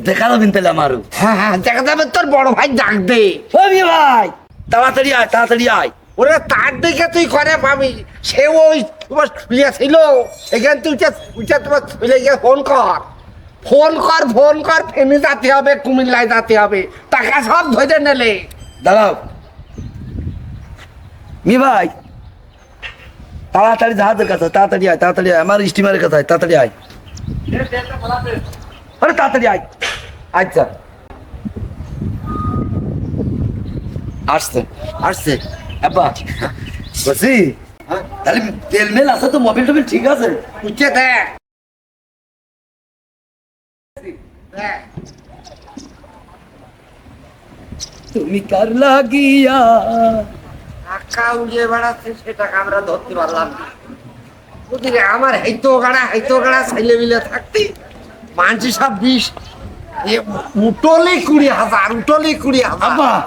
দেখা যাবেন তাহলে আমারও। হ্যাঁ হ্যাঁ দেখা যাবে, তোর বড় ভাই ডাক দে। ও মিয়া ভাই, তাড়াতাড়ি আয়, তাড়াতাড়ি আয়। ওরে তার দিকে তুই করে পাবি, সে ওই তোমার শুয়ে ছিল এখান তুই তোমার শুলে গিয়ে ফোন কর, ফোন কর, ফেনি যেতে হবে, কুমিল্লায় যেতে হবে, টাকা সব ধরে নেলে। দাঁড়াও মি ভাই, তাড়াতাড়ি জাহাজের কাছে, তাড়াতাড়ি আয়, তাড়াতাড়ি আয়, আমার স্টিমারের কাছে আয়, তাড়াতাড়ি আয়। আরে তাড়াতাড়ি আয়। আচ্ছা আসছে আসছে আব্বা, বসি তাহলে তেল মেল আছে তো, মোবিল টোবিল ঠিক আছে? উঠে দেখ দেখ। তুমি কার লাগিয়া টাকা উড়িয়ে বেড়াচ্ছে, সেটাকে আমরা ধরতে পারলাম না। বুঝলি আমার হেইতো গাড়া ছেলে মিলে থাকতে মানছি সব 20, উঠলে 20,000, উঠলে 20,000। আব্বা